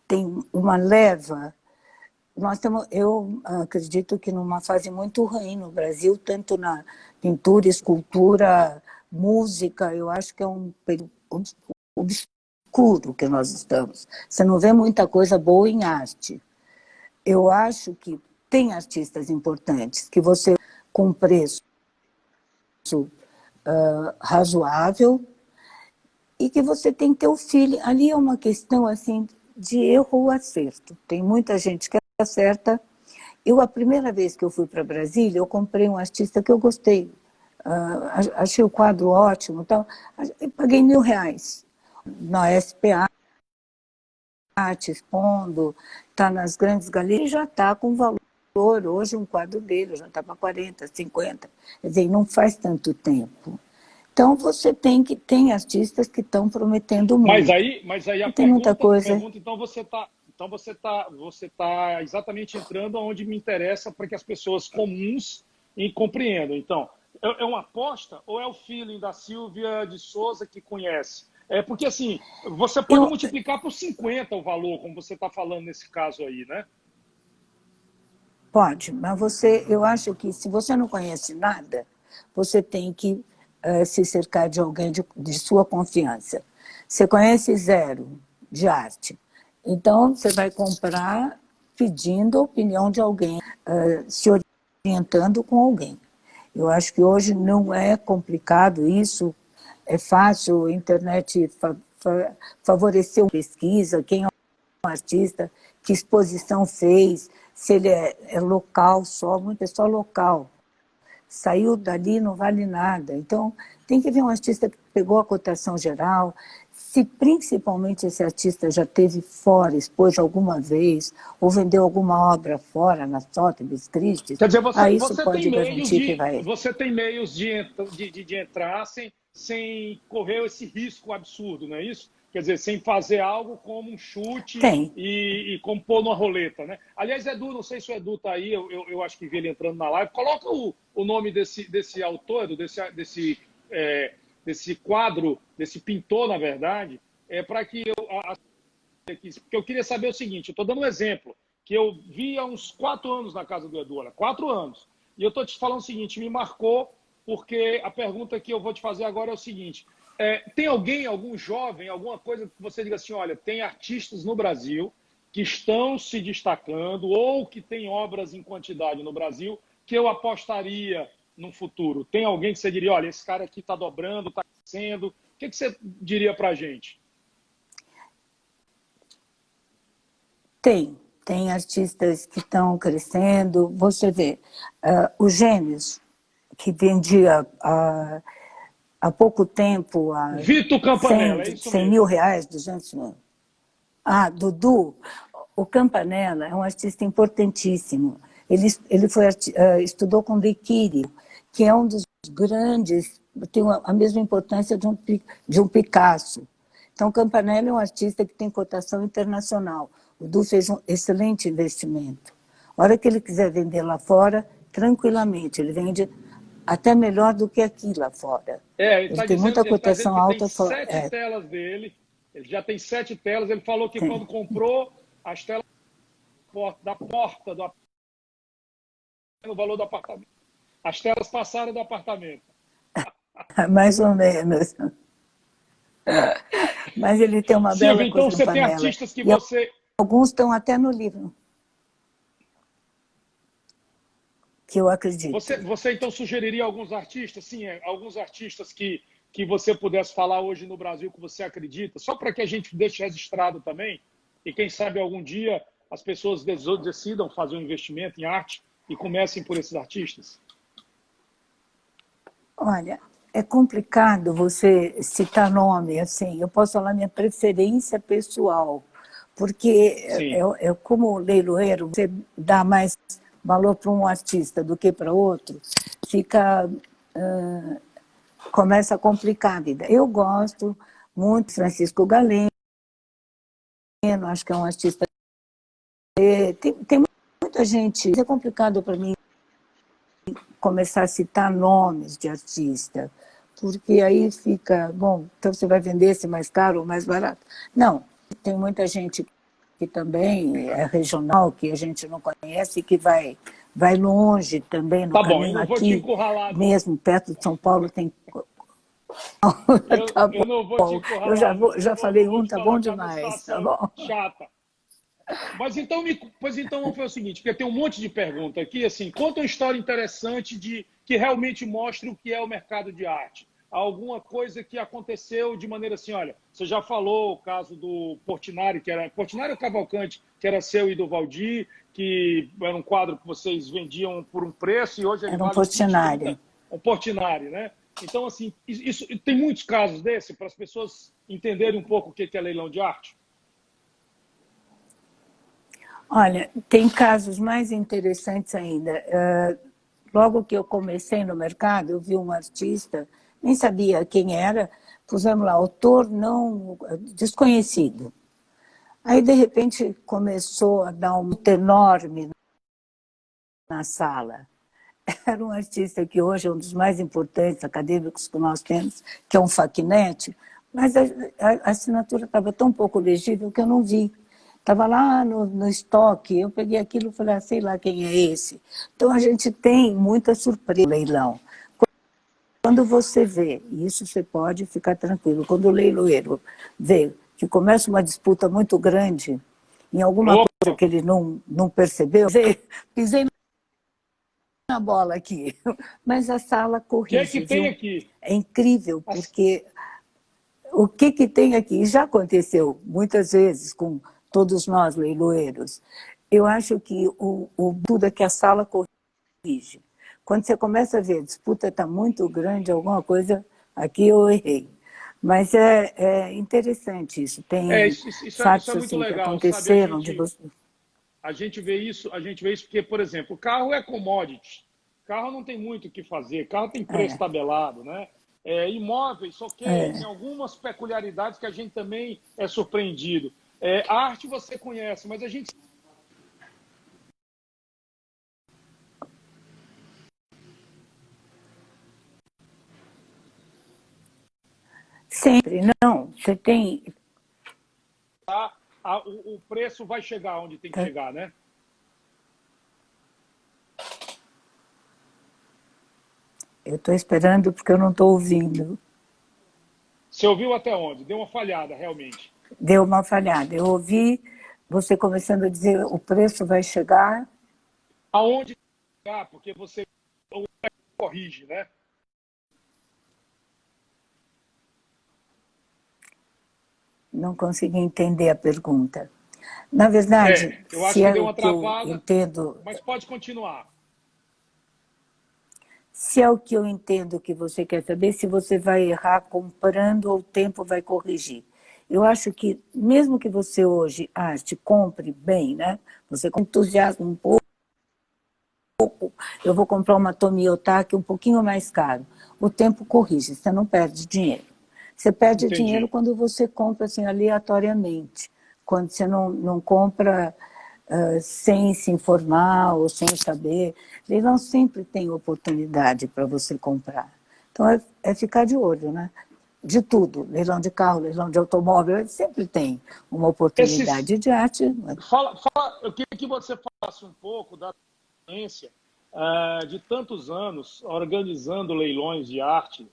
Tem uma leva, eu acredito que numa fase muito ruim no Brasil, tanto na pintura, escultura, música, eu acho que é um período obscuro que nós estamos. Você não vê muita coisa boa em arte. Eu acho que tem artistas importantes, que você, com preço razoável, e que você tem que ter o feeling. Ali é uma questão assim, de erro ou acerto. Tem muita gente que acerta. A primeira vez que eu fui para Brasília, eu comprei um artista que eu gostei. Achei o quadro ótimo. Tal. Eu paguei R$1.000 na SPA, expondo. está nas grandes galerias, já está com valor. Hoje um quadro dele já está para 40, 50. Quer dizer, não faz tanto tempo. Então, você tem artistas que estão prometendo muito. Mas aí tem muita coisa. Então você tá exatamente entrando onde me interessa para que as pessoas comuns compreendam. Então, é uma aposta ou é o feeling da Silvia de Souza que conhece? Porque assim, você pode multiplicar por 50 o valor, como você está falando nesse caso aí, né? Pode, mas eu acho que se você não conhece nada, você tem que se cercar de alguém de sua confiança. Você conhece zero de arte, então você vai comprar pedindo a opinião de alguém, se orientando com alguém. Eu acho que hoje não é complicado isso, é fácil, a internet favoreceu a pesquisa, quem é um artista, que exposição fez, se ele é local só, muito é só local. Saiu dali, não vale nada. Então, tem que ver um artista que pegou a cotação geral, se principalmente esse artista já teve fora, expôs alguma vez, ou vendeu alguma obra fora, na Sotheby's, Christie's, quer dizer, isso pode garantir que vai... Você tem meios de entrar sem correr esse risco absurdo, não é isso? Quer dizer, sem fazer algo como um chute e como pôr numa roleta, né? Aliás, Edu, não sei se o Edu está aí, eu acho que vi ele entrando na live. Coloca o nome desse autor, desse quadro, desse pintor, na verdade, para que porque eu queria saber o seguinte, eu estou dando um exemplo, que eu vi há uns 4 anos na casa do Edu, olha, 4 anos. E eu estou te falando o seguinte, me marcou, porque a pergunta que eu vou te fazer agora é o seguinte, tem algum jovem, alguma coisa que você diga assim, olha, tem artistas no Brasil que estão se destacando ou que têm obras em quantidade no Brasil que eu apostaria no futuro? Tem alguém que você diria, olha, esse cara aqui está dobrando, está crescendo? O que você diria para a gente? Tem artistas que estão crescendo. Você vê, o Gêmeos, que vendia há pouco tempo a Vitor Campanella, 100 mil reais, 200 mil. Dudu, o Campanella é um artista importantíssimo. Ele estudou com De Chiri, que é um dos grandes, tem a mesma importância de um Picasso. Então, o Campanella é um artista que tem cotação internacional. O Du fez um excelente investimento. A hora que ele quiser vender lá fora, tranquilamente, ele vende até melhor do que aqui lá fora. Ele tem muita cotação alta. Ele tem 7 telas dele, ele já tem 7 telas. Ele falou que quando comprou as telas da porta no valor do apartamento. As telas passaram do apartamento. Mais ou menos. Mas ele tem uma bela coisa. Então você tem artistas que você... Alguns estão até no livro. Que eu acredito. Você então sugeriria alguns artistas? Sim, alguns artistas que você pudesse falar hoje no Brasil que você acredita? Só para que a gente deixe registrado também. E quem sabe algum dia as pessoas decidam fazer um investimento em arte e comecem por esses artistas? Olha, é complicado você citar nome, assim, eu posso falar minha preferência pessoal, porque como leiloeiro, você dá mais valor para um artista do que para outro, começa a complicar a vida. Eu gosto muito de Francisco Galeno, acho que é um artista... Tem muita gente, é complicado para mim começar a citar nomes de artista, porque aí fica, bom, então você vai vender esse mais caro ou mais barato? Não, tem muita gente que também é regional, que a gente não conhece, que vai longe também no caminho. Bom, eu não vou te encurralar. Mesmo perto de São Paulo tem... Eu não vou te encurralar. Eu já falei tá bom demais, tá bom? Chata. Mas então vamos fazer o seguinte, porque tem um monte de pergunta aqui, assim, conta uma história interessante que realmente mostre o que é o mercado de arte. Alguma coisa que aconteceu de maneira assim, olha, você já falou o caso do Portinari, Portinari ou Cavalcante, que era seu e do Valdir, que era um quadro que vocês vendiam por um preço e hoje ele era um Portinari. Um Portinari, né? Então, assim, isso, tem muitos casos desse para as pessoas entenderem um pouco o que é leilão de arte? Olha, tem casos mais interessantes ainda. Logo que eu comecei no mercado, eu vi um artista, nem sabia quem era, pusemos lá, autor não desconhecido. Aí, de repente, começou a dar um enorme na sala. Era um artista que hoje é um dos mais importantes acadêmicos que nós temos, que é um Facnet, mas a assinatura estava tão pouco legível que eu não vi. Estava lá no estoque, eu peguei aquilo e falei, sei lá quem é esse. Então, a gente tem muita surpresa no leilão. Quando você vê, e isso você pode ficar tranquilo, quando o leiloeiro vê que começa uma disputa muito grande, em alguma coisa que ele não percebeu, pisei na bola aqui, mas a sala corrige. O que é que tem aqui? É incrível, porque o que tem aqui, já aconteceu muitas vezes com todos nós leiloeiros, eu acho que tudo é que a sala corrige. Quando você começa a ver, a disputa está muito grande, alguma coisa, aqui eu errei. Mas é interessante isso. Tem fatos isso é muito assim, legal, que aconteceram. A gente vê isso porque, por exemplo, o carro é commodity. Carro não tem muito o que fazer, carro tem preço tabelado, né? Imóveis, tem algumas peculiaridades que a gente também é surpreendido. A arte você conhece, mas a gente... Sempre, não. Você tem... O preço vai chegar onde tem que chegar, né? Eu estou esperando porque eu não estou ouvindo. Você ouviu até onde? Deu uma falhada, realmente. Deu uma falhada. Eu ouvi você começando a dizer o preço vai chegar... Aonde chegar, porque você corrige, né? Não consegui entender a pergunta. Na verdade, eu acho que deu uma travada, eu entendo... Mas pode continuar. Se é o que eu entendo que você quer saber, se você vai errar comprando ou o tempo vai corrigir. Eu acho que, mesmo que você hoje, arte, compre bem, né? Você com entusiasmo um pouco, eu vou comprar uma Tomi Otaki um pouquinho mais caro. O tempo corrige, você não perde dinheiro. Você perde dinheiro quando você compra assim, aleatoriamente. Quando você não compra sem se informar ou sem saber. Leilão sempre tem oportunidade para você comprar. Então, é ficar de olho, né? De tudo. Leilão de carro, leilão de automóvel, sempre tem uma oportunidade de arte. Eu queria que você falasse um pouco da experiência de tantos anos organizando leilões de arte,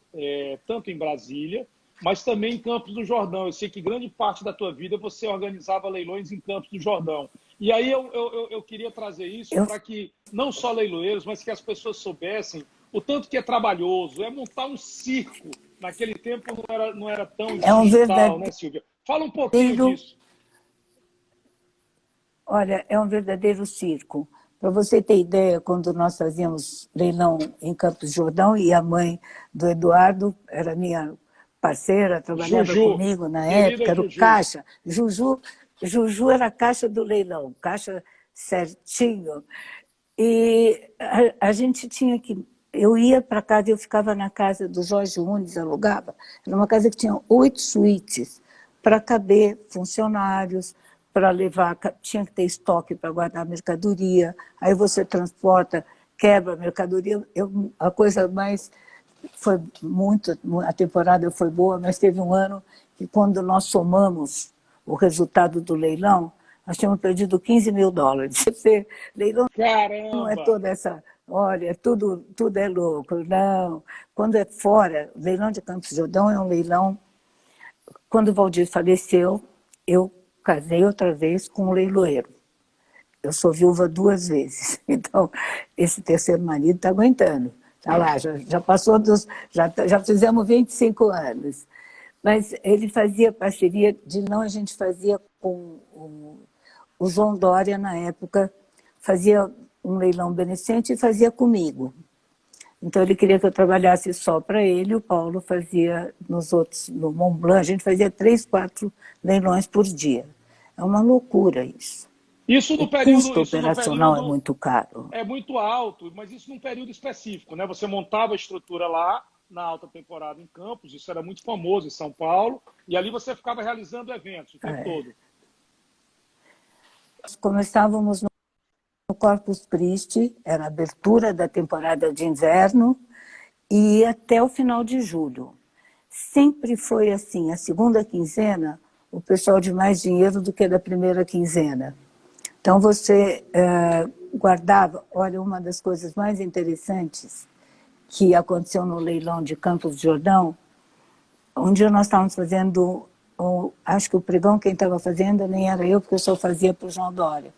tanto em Brasília, mas também em Campos do Jordão. Eu sei que grande parte da tua vida você organizava leilões em Campos do Jordão. E aí eu queria trazer isso para que não só leiloeiros, mas que as pessoas soubessem o tanto que é trabalhoso, é montar um circo. Naquele tempo não era tão digital, né, Silvia? Fala um pouquinho disso. Olha, é um verdadeiro circo. Para você ter ideia, quando nós fazíamos leilão em Campos do Jordão, e a mãe do Eduardo era minha parceira, trabalhava comigo na época, era o caixa. Juju era a caixa do leilão, caixa certinho. E a gente tinha que... Eu ia para casa, eu ficava na casa do Jorge Unes, alugava. Era uma casa que tinha 8 suítes para caber funcionários, para levar... Tinha que ter estoque para guardar mercadoria. Aí você transporta, quebra a mercadoria. A coisa mais... Foi muito... A temporada foi boa, mas teve um ano que, quando nós somamos o resultado do leilão, nós tínhamos perdido $15 mil. Leilão não é toda essa... Olha, tudo é louco. Não. Quando é fora, o leilão de Campos do Jordão é um leilão... Quando o Valdir faleceu, eu casei outra vez com um leiloeiro. Eu sou viúva 2 vezes. Então, esse terceiro marido está aguentando. Está lá, já passou dos... Já fizemos 25 anos. Mas ele fazia parceria de não, a gente fazia com o João Dória, na época, fazia um leilão beneficente e fazia comigo. Então, ele queria que eu trabalhasse só para ele, o Paulo fazia nos outros, no Mont Blanc, a gente fazia 3, 4 leilões por dia. É uma loucura isso. Isso O no período, custo operacional é muito caro. é muito alto, mas isso num período específico, né? Você montava a estrutura lá na alta temporada em Campos, isso era muito famoso em São Paulo, e ali você ficava realizando eventos o tempo todo. Nós começávamos no Corpus Christi, era a abertura da temporada de inverno, e ia até o final de julho. Sempre foi assim, a segunda quinzena, o pessoal de mais dinheiro do que da primeira quinzena. Então você guardava, olha, uma das coisas mais interessantes que aconteceu no leilão de Campos do Jordão, um dia nós estávamos fazendo, acho que o pregão quem estava fazendo nem era eu, porque eu só fazia para o João Dória.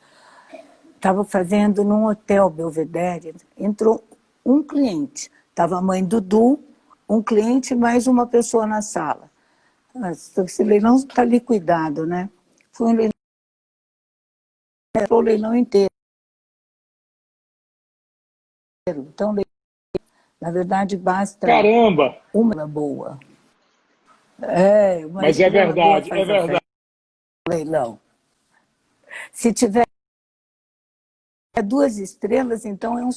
Estava fazendo num hotel Belvedere, entrou um cliente, estava a mãe Dudu, um cliente mais uma pessoa na sala. Esse leilão está liquidado, né? Foi um o leilão inteiro. Então, na verdade, basta Caramba! uma boa. Uma Mas é estrela boa verdade, é faz a festa verdade. do leilão. Se tiver 2 estrelas, então é um...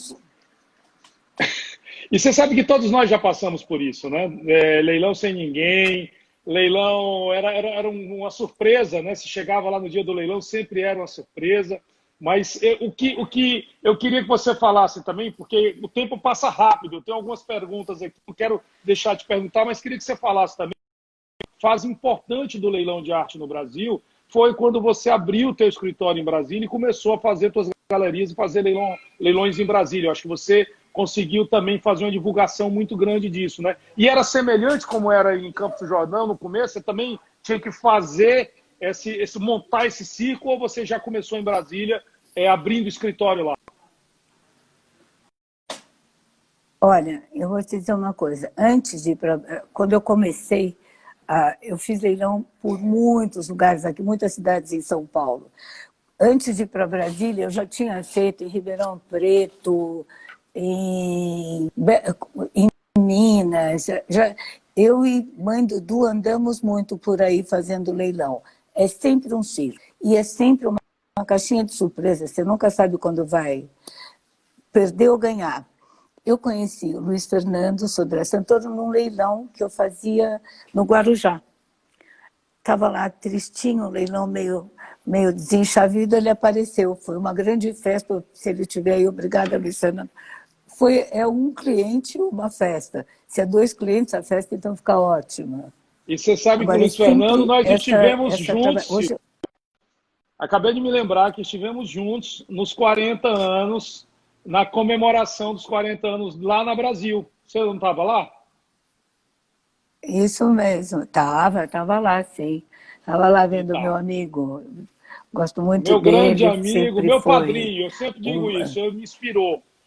E você sabe que todos nós já passamos por isso, né? Leilão sem ninguém, leilão era uma surpresa, né? Se chegava lá no dia do leilão, sempre era uma surpresa. Mas o que eu queria que você falasse também, porque o tempo passa rápido, eu tenho algumas perguntas aqui, não quero deixar de perguntar, mas queria que você falasse também. Fase importante do leilão de arte no Brasil foi quando você abriu o teu escritório em Brasília e começou a fazer suas galerias e fazer leilões em Brasília. Eu acho que você conseguiu também fazer uma divulgação muito grande disso, né? E era semelhante como era em Campos do Jordão no começo? Você também tinha que fazer montar esse ciclo, ou você já começou em Brasília abrindo escritório lá? Olha, eu vou te dizer uma coisa. Antes de ir para... Quando eu comecei, eu fiz leilão por muitos lugares aqui, muitas cidades em São Paulo. Antes de ir para Brasília, eu já tinha feito em Ribeirão Preto, em Minas. Eu e mãe Dudu andamos muito por aí fazendo leilão. É sempre um circo. E é sempre uma caixinha de surpresa. Você nunca sabe quando vai perder ou ganhar. Eu conheci o Luiz Fernando Sodré Santoro num leilão que eu fazia no Guarujá. Estava lá tristinho, o leilão meio desenchavido, ele apareceu. Foi uma grande festa, se ele estiver aí, obrigada, Luiz Fernando. É um cliente, uma festa. Se é 2 clientes, a festa então fica ótima. E você sabe Agora, que o Luiz Fernando, nós estivemos juntos. Hoje... Acabei de me lembrar que estivemos juntos nos 40 anos, na comemoração dos 40 anos lá na Brasil. Você não estava lá? Isso mesmo, estava lá, sim. Estava lá vendo Então, meu amigo, gosto muito meu dele. grande amigo, meu padrinho, eu sempre digo um... isso,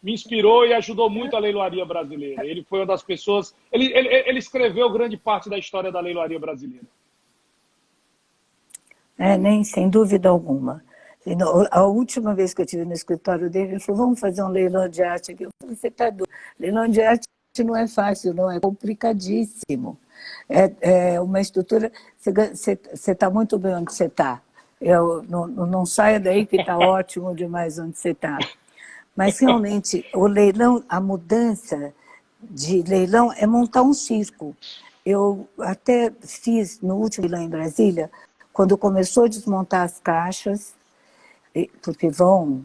me inspirou e ajudou muito a leiloaria brasileira. Ele foi uma das pessoas, ele escreveu grande parte da história da leiloaria brasileira. Nem sem dúvida alguma. A última vez que eu estive no escritório dele, ele falou, vamos fazer um leilão de arte aqui. Eu falei, você está doido? Leilão de arte não é fácil, não, é complicadíssimo. É uma estrutura, você está muito bem onde você está. Não saia daí que está ótimo demais onde você está. Mas realmente, o leilão, a mudança de leilão é montar um circo. Eu até fiz no último leilão em Brasília, quando começou a desmontar as caixas, porque vão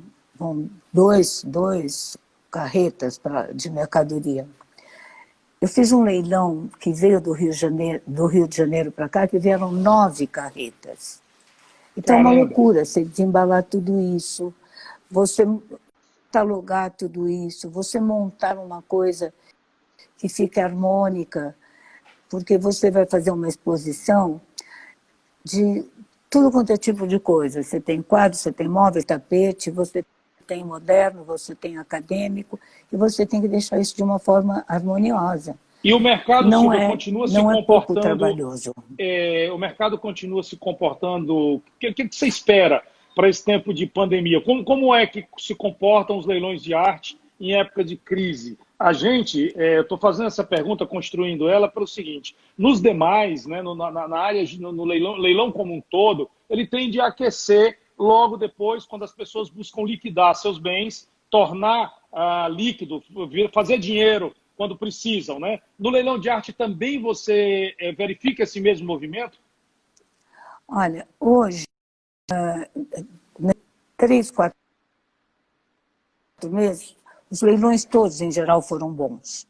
2 carretas de mercadoria. Eu fiz um leilão que veio do Rio de Janeiro para cá, que vieram 9 carretas. Então é uma loucura você desembalar tudo isso, você catalogar tudo isso, você montar uma coisa que fique harmônica, porque você vai fazer uma exposição de tudo quanto é tipo de coisa. Você tem quadro, você tem móvel, tapete, você tem moderno, você tem acadêmico, e você tem que deixar isso de uma forma harmoniosa. E o mercado, Silvia, continua se comportando... pouco trabalhoso. O mercado continua se comportando... O que você espera para esse tempo de pandemia? Como é que se comportam os leilões de arte em época de crise? A gente, eu estou fazendo essa pergunta, construindo ela, para o seguinte: nos demais, né, na área, no leilão como um todo, ele tende a aquecer logo depois, quando as pessoas buscam liquidar seus bens, tornar líquido, fazer dinheiro quando precisam, né? No leilão de arte também você verifica esse mesmo movimento? Olha, hoje, 3, 4 meses, os leilões todos, em geral, foram bons.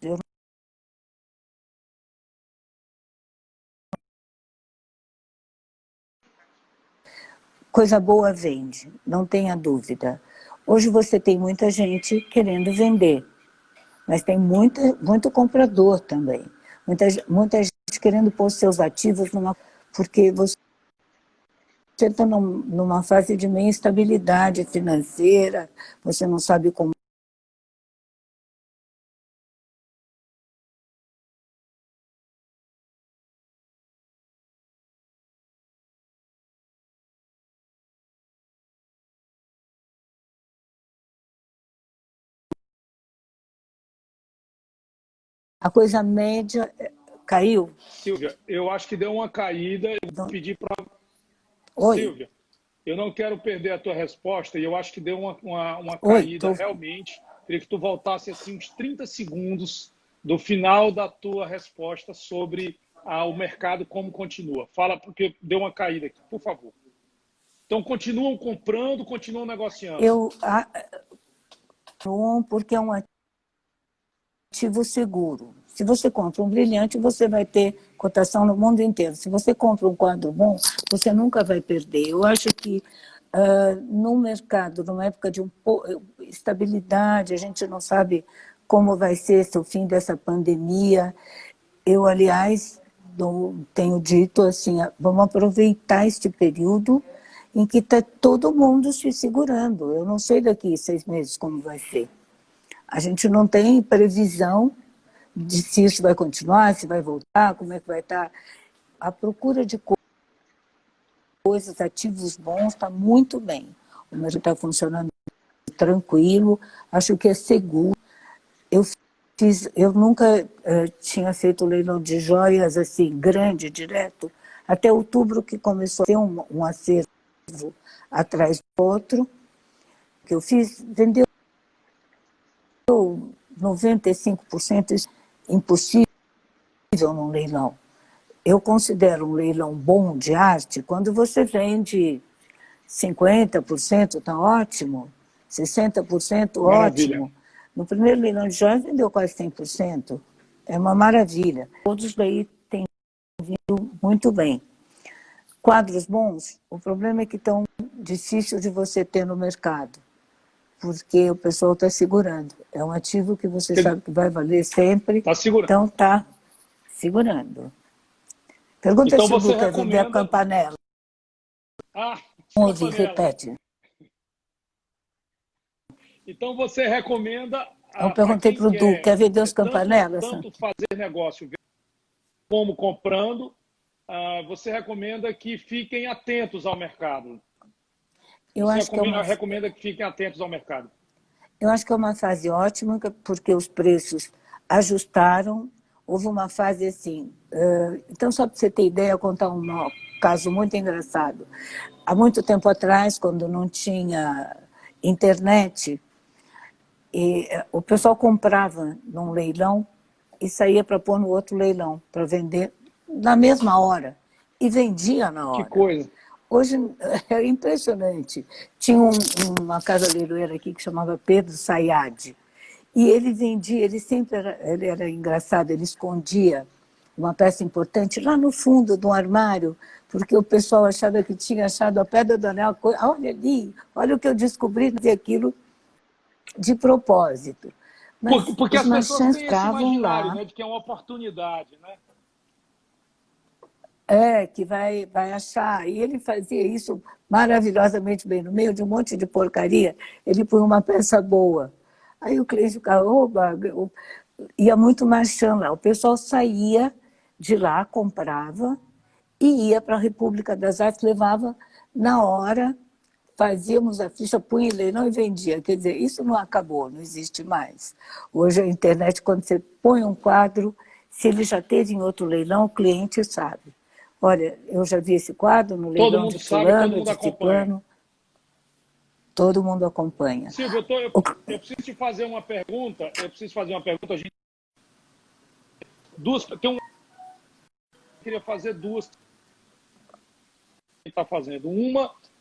Coisa boa vende, não tenha dúvida. Hoje você tem muita gente querendo vender, mas tem muito comprador também. Muita gente querendo pôr seus ativos porque você está numa fase de meia instabilidade financeira, você não sabe como. A coisa média caiu. Silvia, eu acho que deu uma caída. Eu vou pedir para... Oi. Silvia, eu não quero perder a tua resposta e eu acho que deu uma caída realmente. Queria que tu voltasse assim uns 30 segundos do final da tua resposta sobre o mercado, como continua. Fala, porque deu uma caída aqui, por favor. Então, continuam comprando, continuam negociando. Porque é um ativo seguro. Se você compra um brilhante, você vai ter cotação no mundo inteiro. Se você compra um quadro bom, você nunca vai perder. Eu acho que no mercado, numa época de estabilidade, a gente não sabe como vai ser o fim dessa pandemia. Eu, aliás, tenho dito assim, vamos aproveitar este período em que está todo mundo se segurando. Eu não sei daqui 6 meses como vai ser. A gente não tem previsão de se isso vai continuar, se vai voltar, como é que vai estar. A procura de coisas, ativos bons, está muito bem. O mercado está funcionando tranquilo, acho que é seguro. Eu nunca tinha feito leilão de joias assim, grande, direto, até outubro que começou a ter um acervo atrás do outro, que eu fiz, vendeu 95% impossível num leilão. Eu considero um leilão bom de arte quando você vende 50%, está ótimo, 60% Maravilha. ótimo. No primeiro leilão de joias vendeu quase 100%. É uma maravilha. Todos daí têm vindo muito bem. Quadros bons, o problema é que estão difícil de você ter no mercado, porque o pessoal está segurando. É um ativo que você sabe que vai valer sempre, tá segurando. Então está segurando. Pergunta então se o você Du quer vender a Campanella. Ouve, repete. Então você recomenda... Eu perguntei para o Du, quer vender os Campanelas? Tanto fazer negócio como comprando, você recomenda que fiquem atentos ao mercado. Recomenda que fiquem atentos ao mercado. Eu acho que é uma fase ótima, porque os preços ajustaram. Houve uma fase assim... Então, só para você ter ideia, eu vou contar um caso muito engraçado. Há muito tempo atrás, quando não tinha internet, o pessoal comprava num leilão e saía para pôr no outro leilão, para vender na mesma hora. E vendia na hora. Que coisa! Hoje é impressionante. Tinha uma casa leiloeira aqui que chamava Pedro Sayad. E ele vendia, ele era engraçado, ele escondia uma peça importante lá no fundo de um armário, porque o pessoal achava que tinha achado a pedra do anel. Olha ali, olha o que eu descobri, e aquilo de propósito. Mas porque as pessoas têm esse imaginário, né, de que é uma oportunidade, né? Que vai achar. E ele fazia isso maravilhosamente bem. No meio de um monte de porcaria, ele põe uma peça boa. Aí o cliente ficava, ia muito marchando lá. O pessoal saía de lá, comprava e ia para a República das Artes, levava na hora, fazíamos a ficha, punha em leilão e vendia. Quer dizer, isso não acabou, não existe mais. Hoje a internet, quando você põe um quadro, se ele já teve em outro leilão, o cliente sabe. Olha, eu já vi esse quadro no leilão de fulano, de ciclano. todo mundo acompanha. Silvio, eu preciso te fazer uma pergunta. A gente, eu queria fazer duas. Está fazendo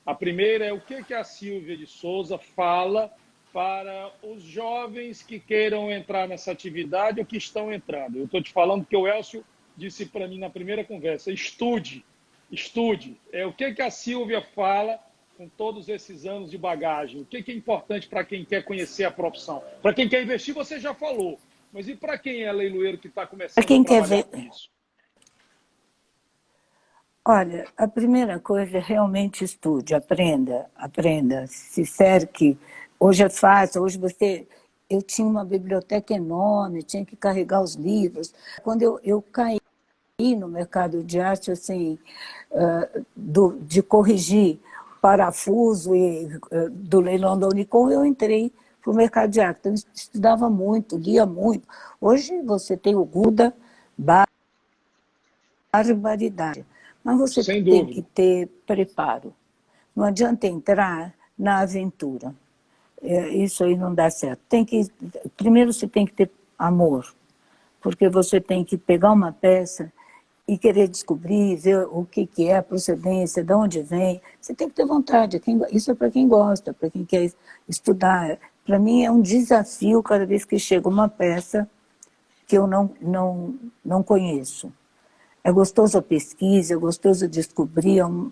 a primeira é o que a Silvia de Souza fala para os jovens que queiram entrar nessa atividade ou que estão entrando. Eu estou te falando que o Elcio disse para mim na primeira conversa: estude. O que a Silvia fala com todos esses anos de bagagem? O que é importante para quem quer conhecer a profissão? Para quem quer investir, você já falou. Mas e para quem é leiloeiro que está começando a trabalhar com isso? Olha, a primeira coisa é realmente estude, aprenda, se cerque. Hoje é fácil, hoje eu tinha uma biblioteca enorme, tinha que carregar os livros. Quando eu caí no mercado de arte, assim, de corrigir parafuso do leilão da Unicom, eu entrei para o mercado de arte. Então, eu estudava muito, lia muito. Hoje você tem o Guda, barbaridade. Mas você tem que ter preparo. Não adianta entrar na aventura. Isso aí não dá certo. Primeiro você tem que ter amor, porque você tem que pegar uma peça e querer descobrir, ver o que é a procedência, de onde vem. Você tem que ter vontade. Isso é para quem gosta, para quem quer estudar. Para mim é um desafio cada vez que chega uma peça que eu não conheço. É gostoso a pesquisa, é gostoso descobrir, eu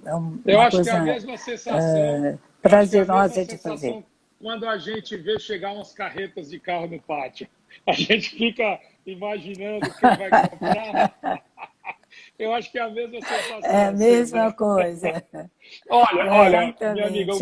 acho coisa que é a mesma sensação, prazerosa de fazer. Quando a gente vê chegar umas carretas de carro no pátio, a gente fica imaginando quem vai comprar. Eu acho que é a mesma sensação. É a mesma coisa. Olha, minha amiga,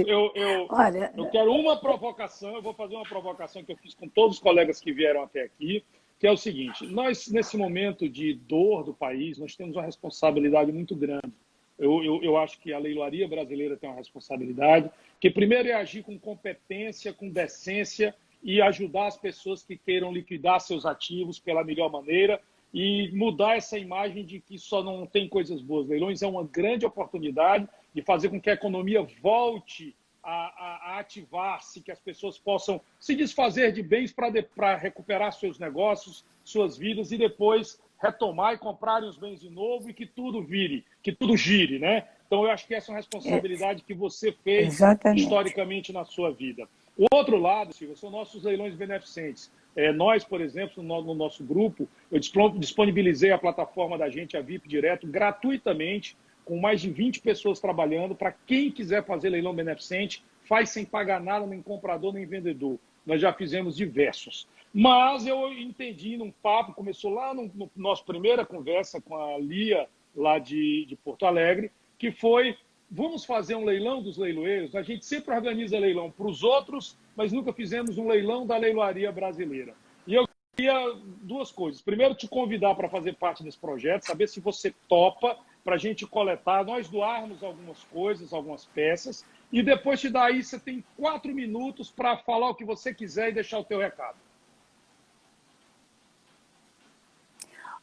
eu quero uma provocação, eu vou fazer uma provocação que eu fiz com todos os colegas que vieram até aqui, que é o seguinte: nós, nesse momento de dor do país, nós temos uma responsabilidade muito grande. Eu acho que a leiloaria brasileira tem uma responsabilidade, que primeiro é agir com competência, com decência e ajudar as pessoas que queiram liquidar seus ativos pela melhor maneira e mudar essa imagem de que só não tem coisas boas. Leilões é uma grande oportunidade de fazer com que a economia volte a ativar-se, que as pessoas possam se desfazer de bens para recuperar seus negócios, suas vidas e depois retomar e comprarem os bens de novo e que tudo gire, né? Então, eu acho que essa é uma responsabilidade que você fez historicamente na sua vida. O outro lado, Silvia, são nossos leilões beneficentes. Nós, por exemplo, no nosso grupo, eu disponibilizei a plataforma da gente, a VIP Direto, gratuitamente, com mais de 20 pessoas trabalhando, para quem quiser fazer leilão beneficente, faz sem pagar nada, nem comprador, nem vendedor. Nós já fizemos diversos. Mas eu entendi num papo, começou lá no nossa primeira conversa com a Lia, lá de Porto Alegre, que foi: vamos fazer um leilão dos leiloeiros. A gente sempre organiza leilão para os outros, mas nunca fizemos um leilão da leiloaria brasileira. E eu queria duas coisas. Primeiro, te convidar para fazer parte desse projeto, saber se você topa para a gente coletar, nós doarmos algumas coisas, algumas peças, e depois te dar aí, você tem 4 minutos para falar o que você quiser e deixar o teu recado.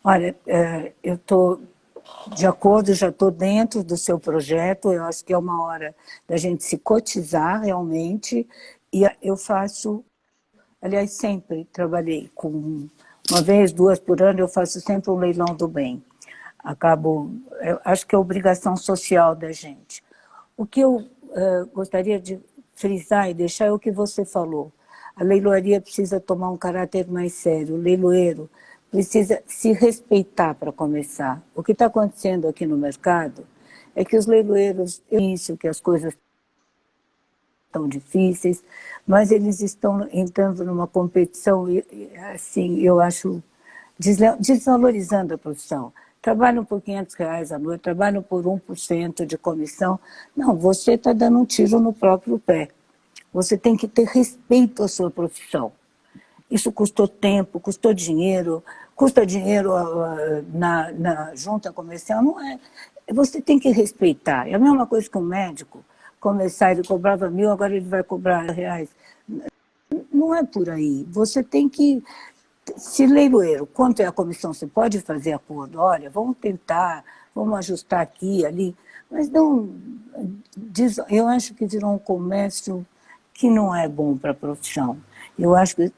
Olha, eu estou de acordo, já estou dentro do seu projeto, eu acho que é uma hora da gente se cotizar realmente, e eu faço, aliás, sempre trabalhei com, uma vez, 2 por ano, eu faço sempre um leilão do bem. Eu acho que é obrigação social da gente. O que eu gostaria de frisar e deixar é o que você falou. A leiloaria precisa tomar um caráter mais sério, o leiloeiro precisa se respeitar para começar. O que está acontecendo aqui no mercado é que os leiloeiros, que as coisas estão difíceis, mas eles estão entrando numa competição, assim, eu acho, desvalorizando a profissão. Trabalham por R$500 a noite, trabalham por 1% de comissão. Não, você está dando um tiro no próprio pé. Você tem que ter respeito à sua profissão. Isso custou tempo, custou dinheiro, custa dinheiro na junta comercial, não é? Você tem que respeitar. É a mesma coisa que um médico começar, ele cobrava 1.000, agora ele vai cobrar R$1.000. Não é por aí. Você tem que... Se leiloeiro, quanto é a comissão, você pode fazer acordo, olha, vamos tentar, vamos ajustar aqui, ali, mas não... Eu acho que virou um comércio que não é bom para a profissão. Eu acho que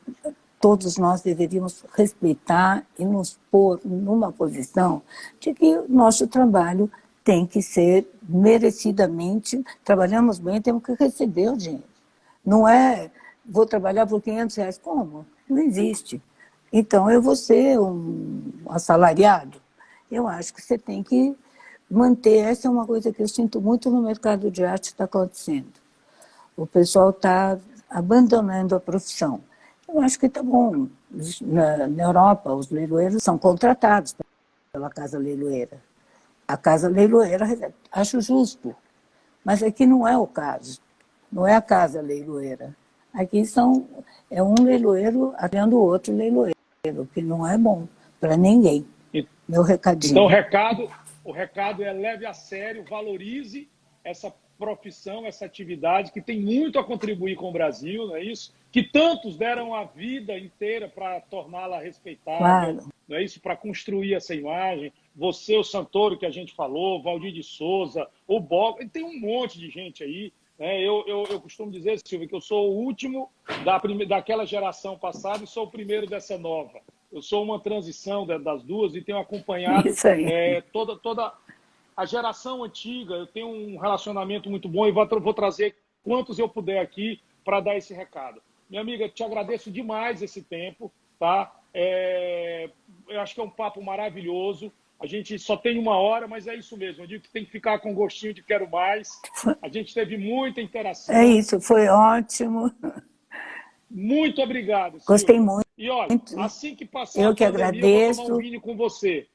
todos nós deveríamos respeitar e nos pôr numa posição de que o nosso trabalho tem que ser merecidamente, trabalhamos bem, temos que receber o dinheiro. Não é, vou trabalhar por R$500, como? Não existe. Então, eu vou ser um assalariado. Eu acho que você tem que manter, essa é uma coisa que eu sinto muito no mercado de arte está acontecendo. O pessoal está abandonando a profissão. Eu acho que está bom. Na Europa, os leiloeiros são contratados pela casa leiloeira. A casa leiloeira, acho justo, mas aqui não é o caso. Não é a casa leiloeira. Aqui é um leiloeiro atendendo o outro leiloeiro, que não é bom para ninguém. Meu recadinho. Então, o recado é leve a sério, valorize essa profissão, essa atividade que tem muito a contribuir com o Brasil, não é isso? Que tantos deram a vida inteira para torná-la respeitável, claro. Não é isso? Para construir essa imagem. Você, o Santoro, que a gente falou, Valdir de Souza, o Bob, tem um monte de gente aí. Né? Eu costumo dizer, Silvia, que eu sou o último daquela geração passada e sou o primeiro dessa nova. Eu sou uma transição das duas e tenho acompanhado toda a geração antiga. Eu tenho um relacionamento muito bom e vou trazer quantos eu puder aqui para dar esse recado. Minha amiga, te agradeço demais esse tempo, tá? Eu acho que é um papo maravilhoso. A gente só tem 1 hora, mas é isso mesmo. Eu digo que tem que ficar com gostinho de quero mais. A gente teve muita interação. É isso, foi ótimo. Muito obrigado, Silvia. Gostei muito. E olha, assim que passar eu a que pandemia, agradeço. eu vou tomar um vinho com você.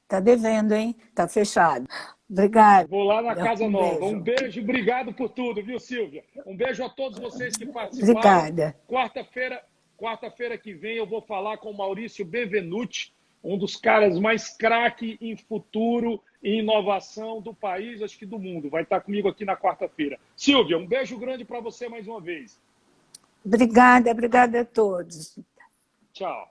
Está devendo, hein? Está fechado. Obrigada. Vou lá na Casa Nova. Beijo. Um beijo, obrigado por tudo, viu, Silvia? Um beijo a todos vocês que participaram. Obrigada. Quarta-feira que vem eu vou falar com o Maurício Benvenuti, um dos caras mais craque em futuro e inovação do país, acho que do mundo. Vai estar comigo aqui na quarta-feira. Silvia, um beijo grande para você mais uma vez. Obrigada a todos. Tchau.